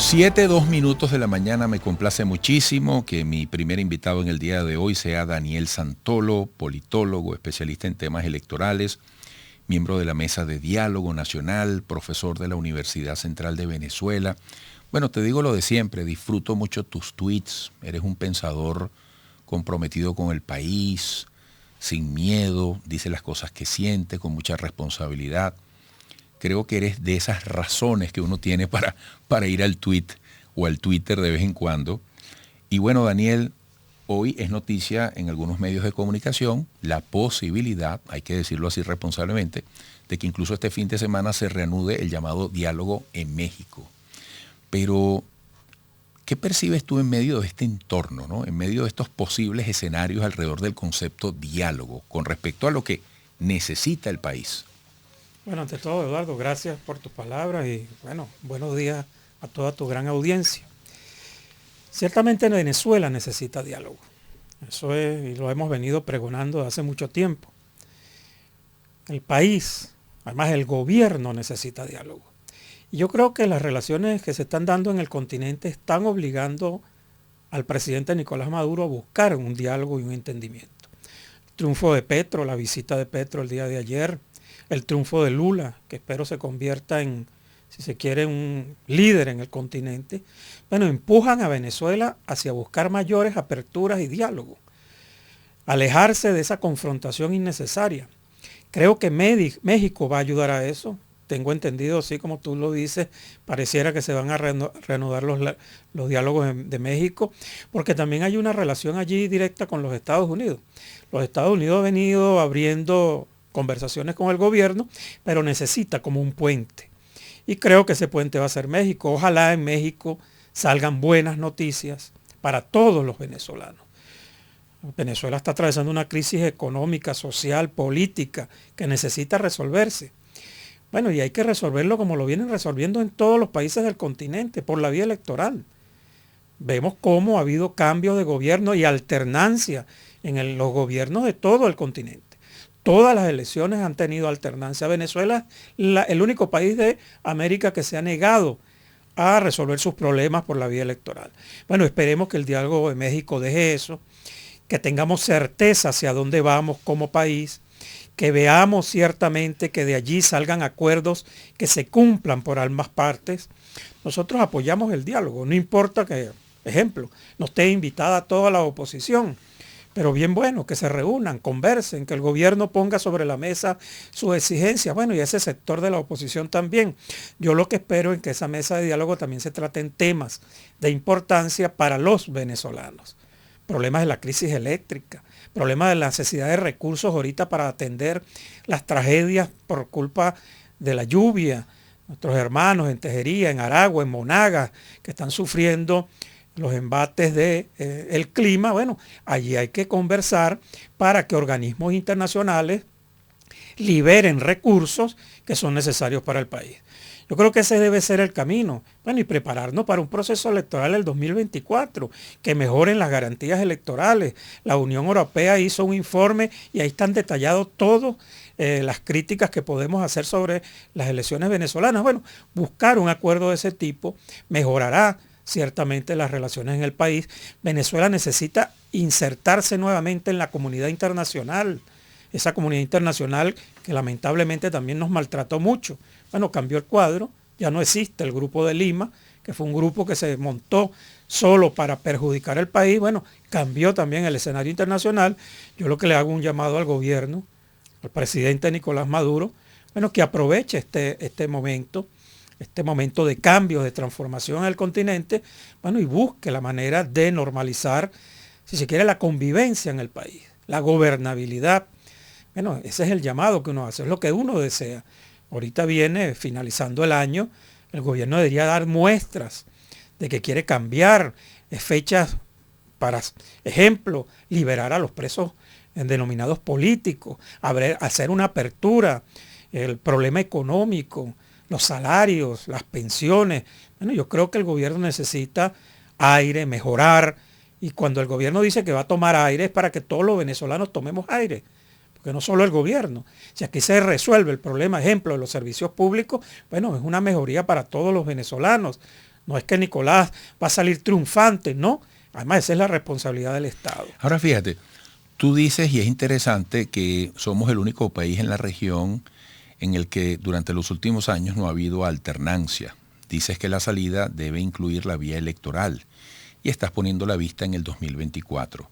7:02 de la mañana. Me complace muchísimo que mi primer invitado en el día de hoy sea Daniel Santolo, politólogo, especialista en temas electorales, miembro de la Mesa de Diálogo Nacional, profesor de la Universidad Central de Venezuela. Bueno, te digo lo de siempre, disfruto mucho tus tweets, eres un pensador comprometido con el país, sin miedo, dice las cosas que siente, con mucha responsabilidad. Creo que eres de esas razones que uno tiene para ir al tweet o al Twitter de vez en cuando. Y bueno, Daniel, hoy es noticia en algunos medios de comunicación la posibilidad, hay que decirlo así responsablemente, de que incluso este fin de semana se reanude el llamado diálogo en México. Pero, ¿qué percibes tú en medio de este entorno, ¿no? En medio de estos posibles escenarios alrededor del concepto diálogo con respecto a lo que necesita el país? Bueno, ante todo, Eduardo, gracias por tus palabras y bueno, buenos días a toda tu gran audiencia. Ciertamente Venezuela necesita diálogo. Eso es, y lo hemos venido pregonando hace mucho tiempo. El país, además el gobierno necesita diálogo. Y yo creo que las relaciones que se están dando en el continente están obligando al presidente Nicolás Maduro a buscar un diálogo y un entendimiento. El triunfo de Petro, la visita de Petro el día de ayer, el triunfo de Lula, que espero se convierta en, si se quiere, un líder en el continente, bueno, empujan a Venezuela hacia buscar mayores aperturas y diálogo, alejarse de esa confrontación innecesaria. Creo que México va a ayudar a eso. Tengo entendido, así como tú lo dices, pareciera que se van a reanudar los diálogos de México, porque también hay una relación allí directa con los Estados Unidos. Los Estados Unidos han venido abriendo conversaciones con el gobierno, pero necesita como un puente. Y creo que ese puente va a ser México. Ojalá en México salgan buenas noticias para todos los venezolanos. Venezuela está atravesando una crisis económica, social, política, que necesita resolverse. Bueno, y hay que resolverlo como lo vienen resolviendo en todos los países del continente, por la vía electoral. Vemos cómo ha habido cambios de gobierno y alternancia en los gobiernos de todo el continente. Todas las elecciones han tenido alternancia. Venezuela es el único país de América que se ha negado a resolver sus problemas por la vía electoral. Bueno, esperemos que el diálogo de México deje eso, que tengamos certeza hacia dónde vamos como país, que veamos ciertamente que de allí salgan acuerdos que se cumplan por ambas partes. Nosotros apoyamos el diálogo, no importa que, ejemplo, no esté invitada toda la oposición, pero bien bueno, que se reúnan, conversen, que el gobierno ponga sobre la mesa sus exigencias, bueno, y ese sector de la oposición también. Yo lo que espero es que esa mesa de diálogo también se traten temas de importancia para los venezolanos. Problemas de la crisis eléctrica, problemas de la necesidad de recursos ahorita para atender las tragedias por culpa de la lluvia. Nuestros hermanos en Tejería, en Aragua, en Monagas, que están sufriendo los embates del clima, bueno, allí hay que conversar para que organismos internacionales liberen recursos que son necesarios para el país. Yo creo que ese debe ser el camino. Bueno, y prepararnos para un proceso electoral del 2024, que mejoren las garantías electorales. La Unión Europea hizo un informe y ahí están detallados todas las críticas que podemos hacer sobre las elecciones venezolanas. Bueno, buscar un acuerdo de ese tipo mejorará ciertamente las relaciones en el país. Venezuela necesita insertarse nuevamente en la comunidad internacional, esa comunidad internacional que lamentablemente también nos maltrató mucho. Bueno, cambió el cuadro, ya no existe el Grupo de Lima, que fue un grupo que se montó solo para perjudicar al país. Bueno, cambió también el escenario internacional. Yo lo que le hago un llamado al gobierno, al presidente Nicolás Maduro, bueno, que aproveche este momento de cambio, de transformación en el continente, bueno, y busque la manera de normalizar, si se quiere, la convivencia en el país, la gobernabilidad. Bueno, ese es el llamado que uno hace, es lo que uno desea. Ahorita viene finalizando el año, el gobierno debería dar muestras de que quiere cambiar fechas para, ejemplo, liberar a los presos denominados políticos, hacer una apertura, el problema económico, los salarios, las pensiones. Bueno, yo creo que el gobierno necesita aire, mejorar, y cuando el gobierno dice que va a tomar aire es para que todos los venezolanos tomemos aire, porque no solo el gobierno. Si aquí se resuelve el problema, ejemplo, de los servicios públicos, bueno, es una mejoría para todos los venezolanos. No es que Nicolás va a salir triunfante, no. Además, esa es la responsabilidad del Estado. Ahora fíjate, tú dices, y es interesante, que somos el único país en la región en el que durante los últimos años no ha habido alternancia. Dices que la salida debe incluir la vía electoral y estás poniendo la vista en el 2024.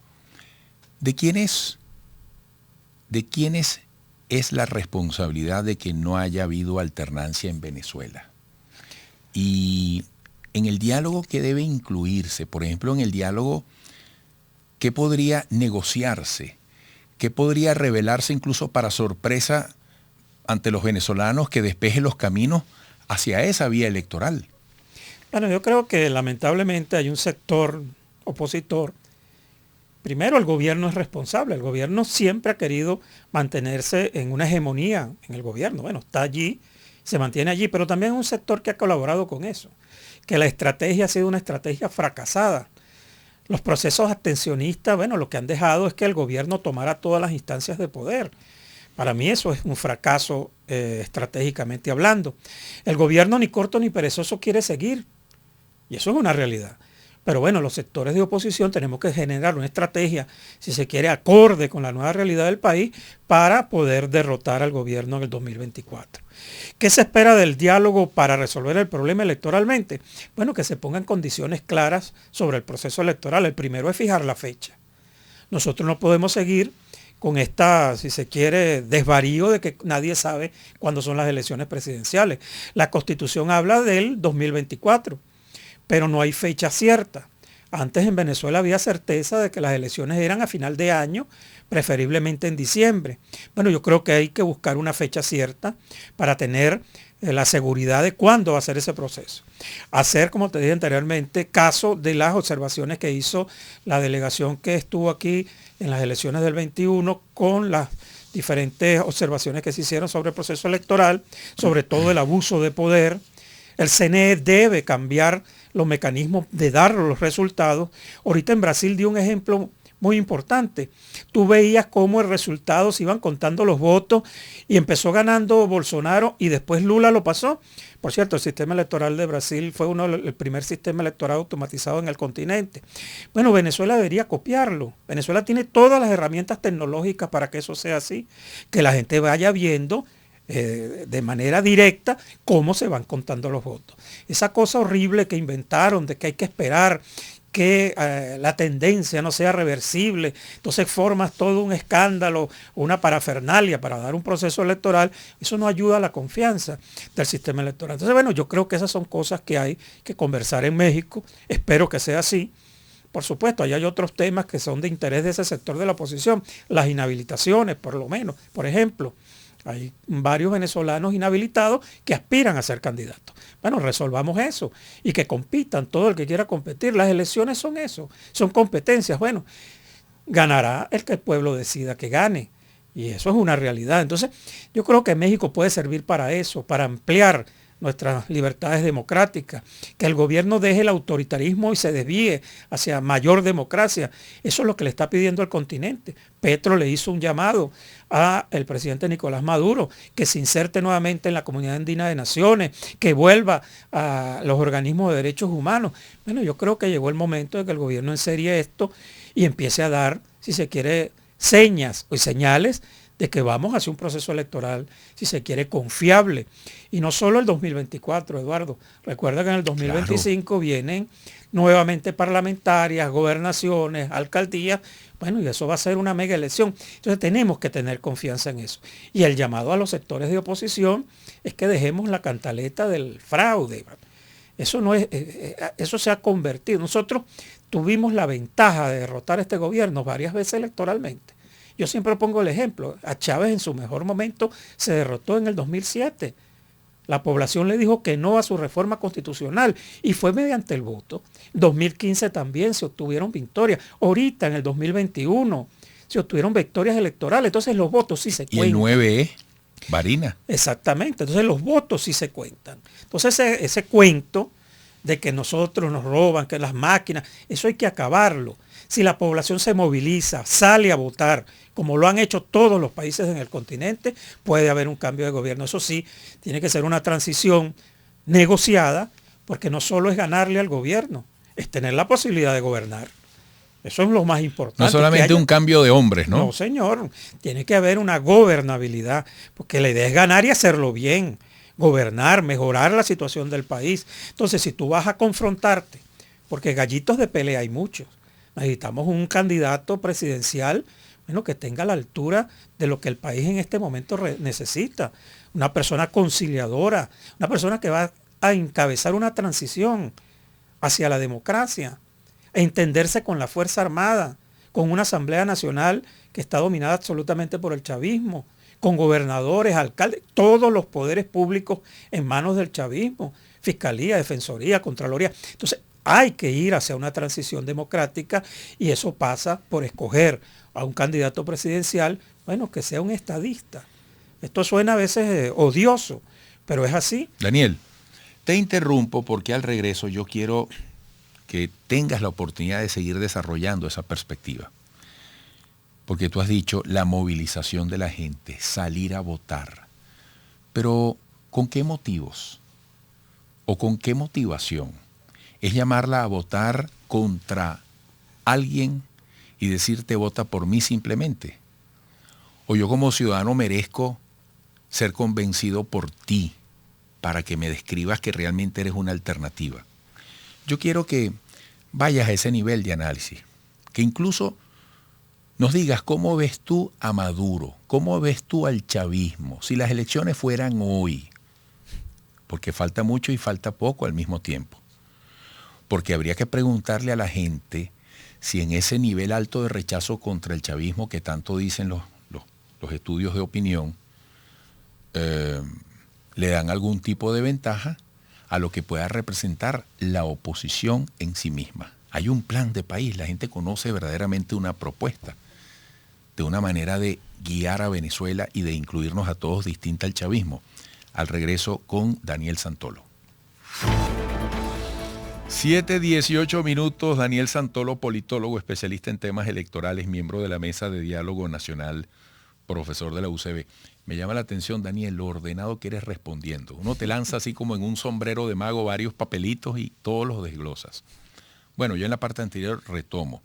¿De quiénes es la responsabilidad de que no haya habido alternancia en Venezuela? Y en el diálogo, ¿qué debe incluirse? Por ejemplo, en el diálogo, ¿qué podría negociarse? ¿Qué podría revelarse incluso para sorpresa ante los venezolanos que despeje los caminos hacia esa vía electoral? Bueno, yo creo que lamentablemente hay un sector opositor. Primero, el gobierno es responsable. El gobierno siempre ha querido mantenerse en una hegemonía en el gobierno. Bueno, está allí, se mantiene allí, pero también hay un sector que ha colaborado con eso, que la estrategia ha sido una estrategia fracasada. Los procesos abstencionistas, bueno, lo que han dejado es que el gobierno tomara todas las instancias de poder. Para mí eso es un fracaso estratégicamente hablando. El gobierno ni corto ni perezoso quiere seguir, y eso es una realidad. Pero bueno, los sectores de oposición tenemos que generar una estrategia, si se quiere, acorde con la nueva realidad del país para poder derrotar al gobierno en el 2024. ¿Qué se espera del diálogo para resolver el problema electoralmente? Bueno, que se pongan condiciones claras sobre el proceso electoral. El primero es fijar la fecha. Nosotros no podemos seguir con esta, si se quiere, desvarío de que nadie sabe cuándo son las elecciones presidenciales. La Constitución habla del 2024. Pero no hay fecha cierta. Antes en Venezuela había certeza de que las elecciones eran a final de año, preferiblemente en diciembre. Bueno, yo creo que hay que buscar una fecha cierta para tener la seguridad de cuándo va a ser ese proceso. Hacer, como te dije anteriormente, caso de las observaciones que hizo la delegación que estuvo aquí en las elecciones del 21 con las diferentes observaciones que se hicieron sobre el proceso electoral, sobre todo el abuso de poder. El CNE debe cambiar los mecanismos de dar los resultados. Ahorita en Brasil dio un ejemplo muy importante. Tú veías cómo el resultado se iban contando los votos y empezó ganando Bolsonaro y después Lula lo pasó. Por cierto, el sistema electoral de Brasil fue el primer sistema electoral automatizado en el continente. Bueno, Venezuela debería copiarlo. Venezuela tiene todas las herramientas tecnológicas para que eso sea así, que la gente vaya viendo de manera directa cómo se van contando los votos. Esa cosa horrible que inventaron de que hay que esperar que la tendencia no sea reversible, entonces formas todo un escándalo, una parafernalia para dar un proceso electoral, eso no ayuda a la confianza del sistema electoral. Entonces, bueno, yo creo que esas son cosas que hay que conversar en México, espero que sea así. Por supuesto, ahí hay otros temas que son de interés de ese sector de la oposición, las inhabilitaciones, por lo menos, por ejemplo. Hay varios venezolanos inhabilitados que aspiran a ser candidatos. Bueno, resolvamos eso y que compitan todo el que quiera competir. Las elecciones son eso, son competencias. Bueno, ganará el que el pueblo decida que gane y eso es una realidad. Entonces, yo creo que México puede servir para eso, para ampliar nuestras libertades democráticas, que el gobierno deje el autoritarismo y se desvíe hacia mayor democracia. Eso es lo que le está pidiendo el continente. Petro le hizo un llamado al presidente Nicolás Maduro, que se inserte nuevamente en la Comunidad Andina de Naciones, que vuelva a los organismos de derechos humanos. Bueno, yo creo que llegó el momento de que el gobierno enserie esto y empiece a dar, si se quiere, señas o señales de que vamos hacia un proceso electoral, si se quiere, confiable. Y no solo el 2024, Eduardo. Recuerda que en el 2025 vienen nuevamente parlamentarias, gobernaciones, alcaldías. Bueno, y eso va a ser una mega elección. Entonces tenemos que tener confianza en eso. Y el llamado a los sectores de oposición es que dejemos la cantaleta del fraude. Eso no es, eso se ha convertido. Nosotros tuvimos la ventaja de derrotar a este gobierno varias veces electoralmente. Yo siempre pongo el ejemplo, a Chávez en su mejor momento se derrotó en el 2007. La población le dijo que no a su reforma constitucional y fue mediante el voto. En 2015 también se obtuvieron victorias. Ahorita en el 2021 se obtuvieron victorias electorales. Entonces los votos sí se cuentan. Y el 9E, Varina. Exactamente. Entonces los votos sí se cuentan. Entonces ese cuento de que nosotros nos roban, que las máquinas, eso hay que acabarlo. Si la población se moviliza, sale a votar, como lo han hecho todos los países en el continente, puede haber un cambio de gobierno. Eso sí, tiene que ser una transición negociada porque no solo es ganarle al gobierno, es tener la posibilidad de gobernar. Eso es lo más importante. No solamente un cambio de hombres, ¿no? No, señor. Tiene que haber una gobernabilidad, porque la idea es ganar y hacerlo bien, gobernar, mejorar la situación del país. Entonces, si tú vas a confrontarte, porque gallitos de pelea hay muchos, necesitamos un candidato presidencial, bueno, que tenga la altura de lo que el país en este momento necesita. Una persona conciliadora, una persona que va a encabezar una transición hacia la democracia, a entenderse con la Fuerza Armada, con una Asamblea Nacional que está dominada absolutamente por el chavismo, con gobernadores, alcaldes, todos los poderes públicos en manos del chavismo, Fiscalía, Defensoría, Contraloría. Entonces, hay que ir hacia una transición democrática y eso pasa por escoger a un candidato presidencial, bueno, que sea un estadista. Esto suena a veces odioso, pero es así. Daniel, te interrumpo porque al regreso yo quiero que tengas la oportunidad de seguir desarrollando esa perspectiva. Porque tú has dicho la movilización de la gente, salir a votar. Pero, ¿con qué motivos? ¿O con qué motivación? ¿Es llamarla a votar contra alguien y decirte vota por mí simplemente? ¿O yo como ciudadano merezco ser convencido por ti para que me describas que realmente eres una alternativa? Yo quiero que vayas a ese nivel de análisis, que incluso nos digas cómo ves tú a Maduro, cómo ves tú al chavismo, si las elecciones fueran hoy, porque falta mucho y falta poco al mismo tiempo, porque habría que preguntarle a la gente si en ese nivel alto de rechazo contra el chavismo que tanto dicen los estudios de opinión, le dan algún tipo de ventaja a lo que pueda representar la oposición en sí misma. Hay un plan de país, la gente conoce verdaderamente una propuesta de una manera de guiar a Venezuela y de incluirnos a todos distinta al chavismo. Al regreso con Daniel Santolo. 7:18 Daniel Santolo, politólogo, especialista en temas electorales, miembro de la Mesa de Diálogo Nacional, profesor de la UCB. Me llama la atención, Daniel, lo ordenado que eres respondiendo. Uno te lanza así como en un sombrero de mago varios papelitos y todos los desglosas. Bueno, yo en la parte anterior retomo.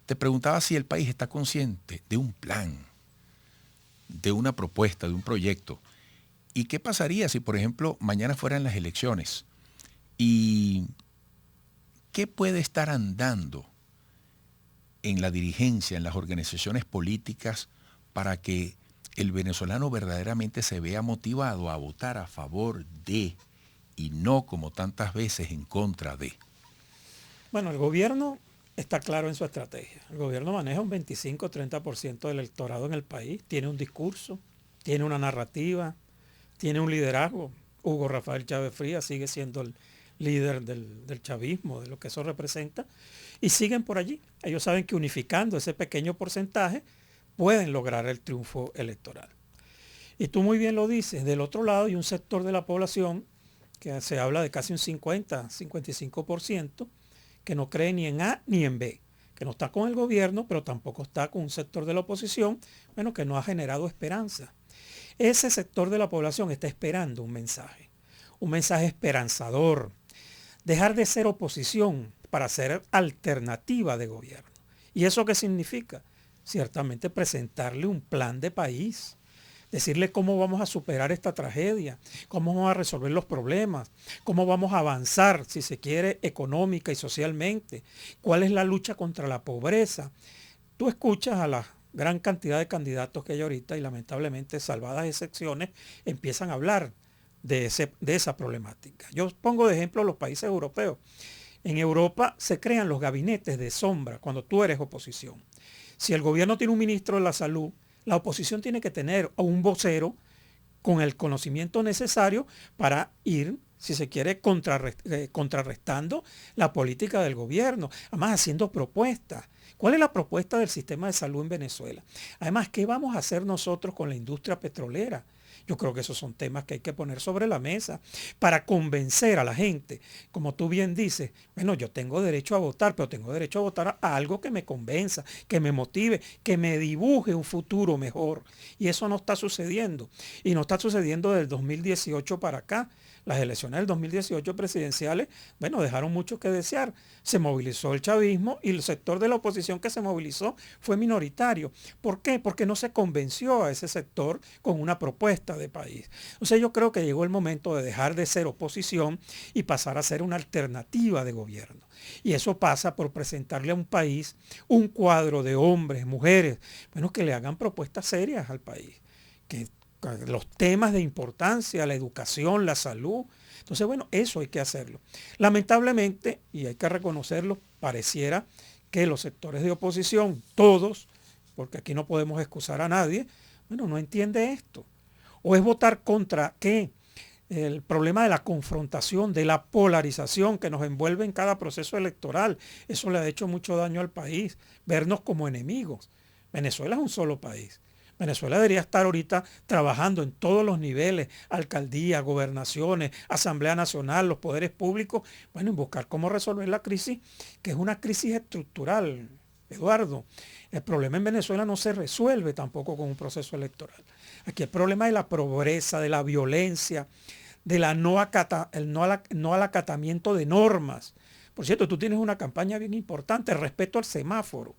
Te preguntaba si el país está consciente de un plan, de una propuesta, de un proyecto. ¿Y qué pasaría si, por ejemplo, mañana fueran las elecciones? ¿Y qué puede estar andando en la dirigencia, en las organizaciones políticas, para que el venezolano verdaderamente se vea motivado a votar a favor de y no como tantas veces en contra de? Bueno, el gobierno está claro en su estrategia. El gobierno maneja un 25-30% del electorado en el país, tiene un discurso, tiene una narrativa, tiene un liderazgo. Hugo Rafael Chávez Frías sigue siendo el líder del chavismo, de lo que eso representa, y siguen por allí. Ellos saben que unificando ese pequeño porcentaje pueden lograr el triunfo electoral. Y tú muy bien lo dices, del otro lado hay un sector de la población que se habla de casi un 50-55%, que no cree ni en A ni en B, que no está con el gobierno, pero tampoco está con un sector de la oposición, bueno, que no ha generado esperanza. Ese sector de la población está esperando un mensaje esperanzador, dejar de ser oposición para ser alternativa de gobierno. ¿Y eso qué significa? Ciertamente presentarle un plan de país, decirle cómo vamos a superar esta tragedia, cómo vamos a resolver los problemas, cómo vamos a avanzar, si se quiere, económica y socialmente, cuál es la lucha contra la pobreza. Tú escuchas a la gran cantidad de candidatos que hay ahorita y lamentablemente, salvadas excepciones, empiezan a hablar de esa problemática. Yo pongo de ejemplo los países europeos. En Europa se crean los gabinetes de sombra cuando tú eres oposición. Si el gobierno tiene un ministro de la salud, la oposición tiene que tener un vocero con el conocimiento necesario para ir, si se quiere, contrarrestando la política del gobierno, además haciendo propuestas. ¿Cuál es la propuesta del sistema de salud en Venezuela? Además, ¿qué vamos a hacer nosotros con la industria petrolera? Yo creo que esos son temas que hay que poner sobre la mesa para convencer a la gente. Como tú bien dices, bueno, yo tengo derecho a votar, pero tengo derecho a votar a algo que me convenza, que me motive, que me dibuje un futuro mejor. Y eso no está sucediendo. Y no está sucediendo desde el 2018 para acá. Las elecciones del 2018 presidenciales, bueno, dejaron mucho que desear. Se movilizó el chavismo y el sector de la oposición que se movilizó fue minoritario. ¿Por qué? Porque no se convenció a ese sector con una propuesta de país. O sea, yo creo que llegó el momento de dejar de ser oposición y pasar a ser una alternativa de gobierno. Y eso pasa por presentarle a un país un cuadro de hombres, mujeres, bueno, que le hagan propuestas serias al país, que los temas de importancia, la educación, la salud. Entonces, bueno, eso hay que hacerlo. Lamentablemente, y hay que reconocerlo, pareciera que los sectores de oposición, todos, porque aquí no podemos excusar a nadie, bueno, no entiende esto. O es votar contra qué. El problema de la confrontación, de la polarización que nos envuelve en cada proceso electoral. Eso le ha hecho mucho daño al país, vernos como enemigos. Venezuela es un solo país. Venezuela debería estar ahorita trabajando en todos los niveles, alcaldías, gobernaciones, Asamblea Nacional, los poderes públicos, bueno, en buscar cómo resolver la crisis, que es una crisis estructural, Eduardo. El problema en Venezuela no se resuelve tampoco con un proceso electoral. Aquí el problema de la pobreza, de la violencia, de la no al acatamiento de normas. Por cierto, tú tienes una campaña bien importante, respeto al semáforo.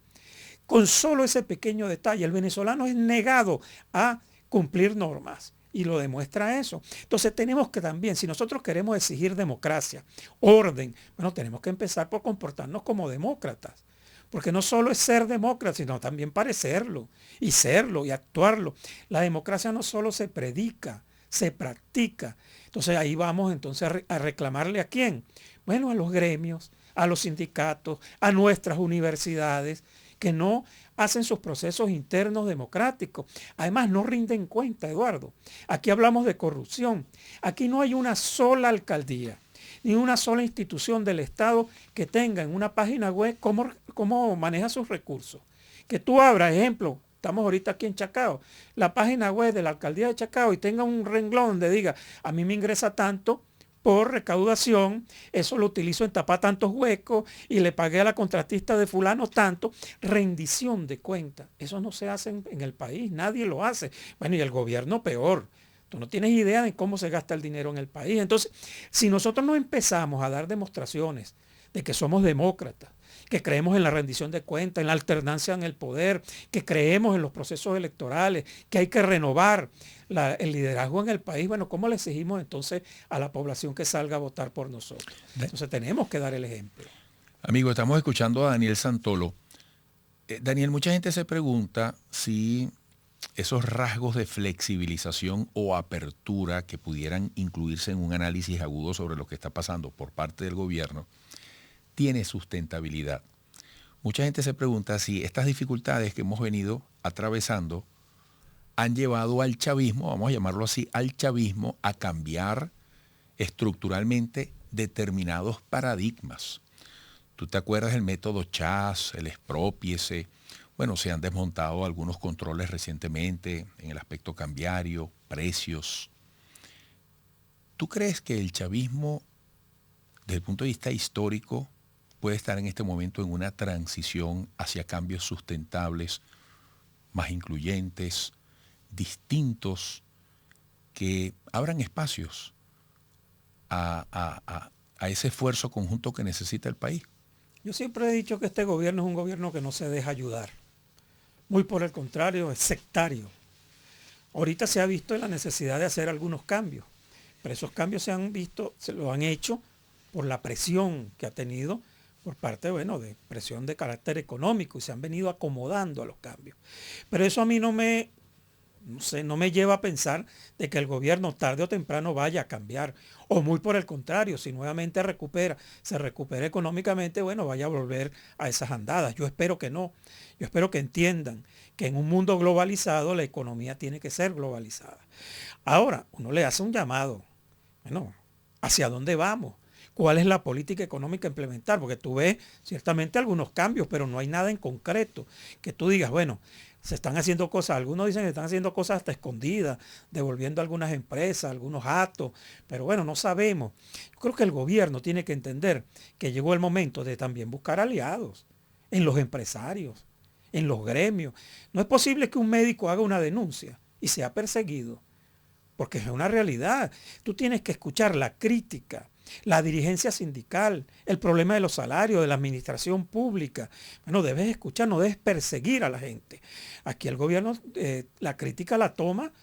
Con solo ese pequeño detalle, el venezolano es negado a cumplir normas y lo demuestra eso. Entonces tenemos que también, si nosotros queremos exigir democracia, orden, bueno, tenemos que empezar por comportarnos como demócratas. Porque no solo es ser demócrata, sino también parecerlo y serlo y actuarlo. La democracia no solo se predica, se practica. Entonces ahí vamos entonces a reclamarle a quién. Bueno, a los gremios, a los sindicatos, a nuestras universidades, que no hacen sus procesos internos democráticos. Además, no rinden cuenta, Eduardo. Aquí hablamos de corrupción. Aquí no hay una sola alcaldía, ni una sola institución del Estado que tenga en una página web cómo maneja sus recursos. Que tú abras, ejemplo, estamos ahorita aquí en Chacao, la página web de la alcaldía de Chacao y tenga un renglón donde diga, a mí me ingresa tanto por recaudación, eso lo utilizo en tapar tantos huecos y le pagué a la contratista de fulano tanto, rendición de cuentas. Eso no se hace en el país, nadie lo hace. Bueno, y el gobierno peor. Tú no tienes idea de cómo se gasta el dinero en el país. Entonces, si nosotros no empezamos a dar demostraciones de que somos demócratas, que creemos en la rendición de cuentas, en la alternancia en el poder, que creemos en los procesos electorales, que hay que renovar el liderazgo en el país, bueno, ¿cómo le exigimos entonces a la población que salga a votar por nosotros? Entonces tenemos que dar el ejemplo. Amigo, estamos escuchando a Daniel Santolo. Daniel, mucha gente se pregunta si esos rasgos de flexibilización o apertura que pudieran incluirse en un análisis agudo sobre lo que está pasando por parte del gobierno, tiene sustentabilidad. Mucha gente se pregunta si estas dificultades que hemos venido atravesando han llevado al chavismo, vamos a llamarlo así, al chavismo a cambiar estructuralmente determinados paradigmas. ¿Tú te acuerdas del método Chas, el expropiese? Bueno, se han desmontado algunos controles recientemente en el aspecto cambiario, precios. ¿Tú crees que el chavismo, desde el punto de vista histórico, puede estar en este momento en una transición hacia cambios sustentables, más incluyentes, distintos, que abran espacios a ese esfuerzo conjunto que necesita el país? Yo siempre he dicho que este gobierno es un gobierno que no se deja ayudar. Muy por el contrario, es sectario. Ahorita se ha visto la necesidad de hacer algunos cambios, pero esos cambios se lo han hecho por la presión que ha tenido por parte, bueno, de presión de carácter económico y se han venido acomodando a los cambios. Pero eso a mí no me lleva a pensar de que el gobierno tarde o temprano vaya a cambiar. O muy por el contrario, si nuevamente se recupera económicamente, bueno, vaya a volver a esas andadas. Yo espero que no. Yo espero que entiendan que en un mundo globalizado la economía tiene que ser globalizada. Ahora, uno le hace un llamado. Bueno, ¿hacia dónde vamos? cuál es la política económica a implementar, porque tú ves ciertamente algunos cambios, pero no hay nada en concreto que tú digas, bueno, se están haciendo cosas, algunos dicen que están haciendo cosas hasta escondidas, devolviendo algunas empresas, algunos actos, pero bueno, no sabemos. Yo creo que el gobierno tiene que entender que llegó el momento de también buscar aliados en los empresarios, en los gremios. No es posible que un médico haga una denuncia y sea perseguido, porque es una realidad. Tú tienes que escuchar la crítica, la dirigencia sindical, el problema de los salarios, de la administración pública. Bueno, debes escuchar, no debes perseguir a la gente. Aquí el gobierno la crítica la toma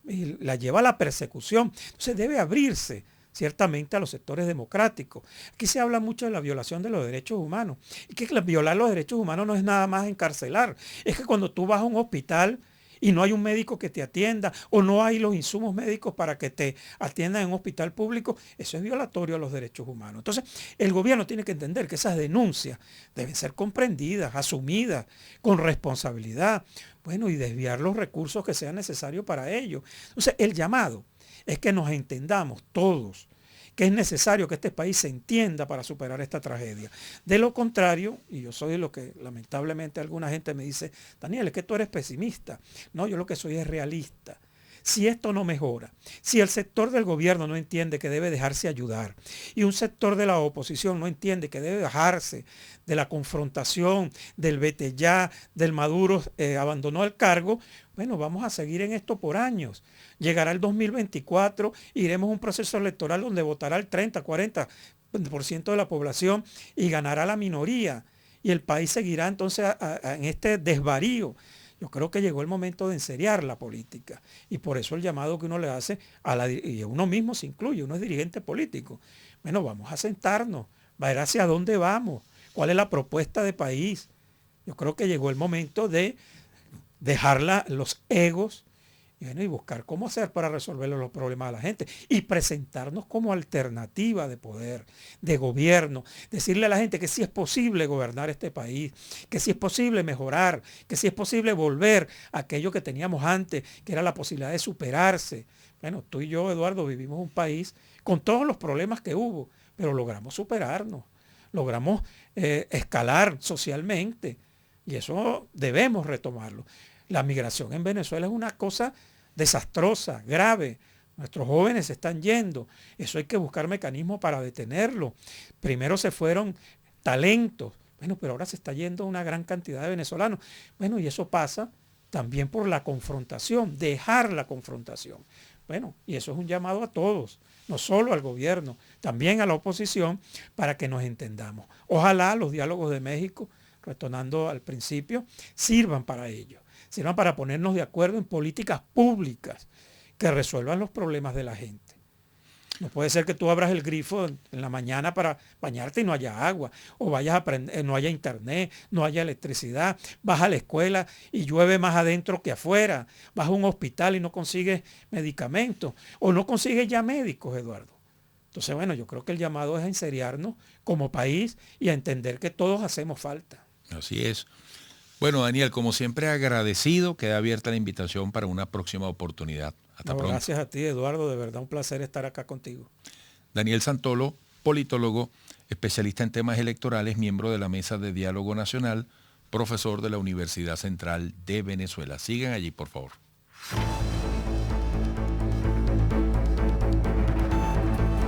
y la lleva a la persecución. Entonces debe abrirse ciertamente a los sectores democráticos. Aquí se habla mucho de la violación de los derechos humanos. Y que violar los derechos humanos no es nada más encarcelar. Es que cuando tú vas a un hospital y no hay un médico que te atienda o no hay los insumos médicos para que te atiendan en un hospital público, eso es violatorio a los derechos humanos. Entonces, el gobierno tiene que entender que esas denuncias deben ser comprendidas, asumidas, con responsabilidad, bueno, y desviar los recursos que sean necesarios para ello. Entonces, el llamado es que nos entendamos todos, que es necesario que este país se entienda para superar esta tragedia. De lo contrario, y yo soy lo que lamentablemente alguna gente me dice, Daniel, es que tú eres pesimista. No, yo lo que soy es realista. Si esto no mejora, si el sector del gobierno no entiende que debe dejarse ayudar y un sector de la oposición no entiende que debe bajarse de la confrontación, del vete ya, del Maduro abandonó el cargo, bueno, vamos a seguir en esto por años. Llegará el 2024, iremos a un proceso electoral donde votará el 30, 40% de la población y ganará la minoría. Y el país seguirá entonces en este desvarío. Yo creo que llegó el momento de enseriar la política y por eso el llamado que uno le hace y uno mismo se incluye, uno es dirigente político. Bueno, vamos a sentarnos, va a ver hacia dónde vamos, cuál es la propuesta de país. Yo creo que llegó el momento de dejar los egos y buscar cómo hacer para resolver los problemas a la gente y presentarnos como alternativa de poder, de gobierno, decirle a la gente que sí es posible gobernar este país, que sí es posible mejorar, que sí es posible volver a aquello que teníamos antes, que era la posibilidad de superarse. Bueno, tú y yo, Eduardo, vivimos un país con todos los problemas que hubo, pero logramos superarnos, logramos escalar socialmente y eso debemos retomarlo. La migración en Venezuela es una cosa desastrosa, grave. Nuestros jóvenes se están yendo. Eso hay que buscar mecanismos para detenerlo. Primero se fueron talentos. Bueno, pero ahora se está yendo una gran cantidad de venezolanos. Bueno, y eso pasa también por la confrontación, dejar la confrontación. Bueno, y eso es un llamado a todos, no solo al gobierno, también a la oposición, para que nos entendamos. Ojalá los diálogos de México, retornando al principio, sirvan para ello. Sirvan para ponernos de acuerdo en políticas públicas que resuelvan los problemas de la gente. No puede ser que tú abras el grifo en la mañana para bañarte y no haya agua, o vayas a aprender, no haya internet, no haya electricidad, vas a la escuela y llueve más adentro que afuera, vas a un hospital y no consigues medicamentos, o no consigues ya médicos, Eduardo. Entonces, bueno, yo creo que el llamado es a enseriarnos como país y a entender que todos hacemos falta. Así es. Bueno, Daniel, como siempre agradecido, queda abierta la invitación para una próxima oportunidad. Hasta pronto. Gracias a ti, Eduardo, de verdad un placer estar acá contigo. Daniel Santolo, politólogo, especialista en temas electorales, miembro de la Mesa de Diálogo Nacional, profesor de la Universidad Central de Venezuela. Sigan allí, por favor.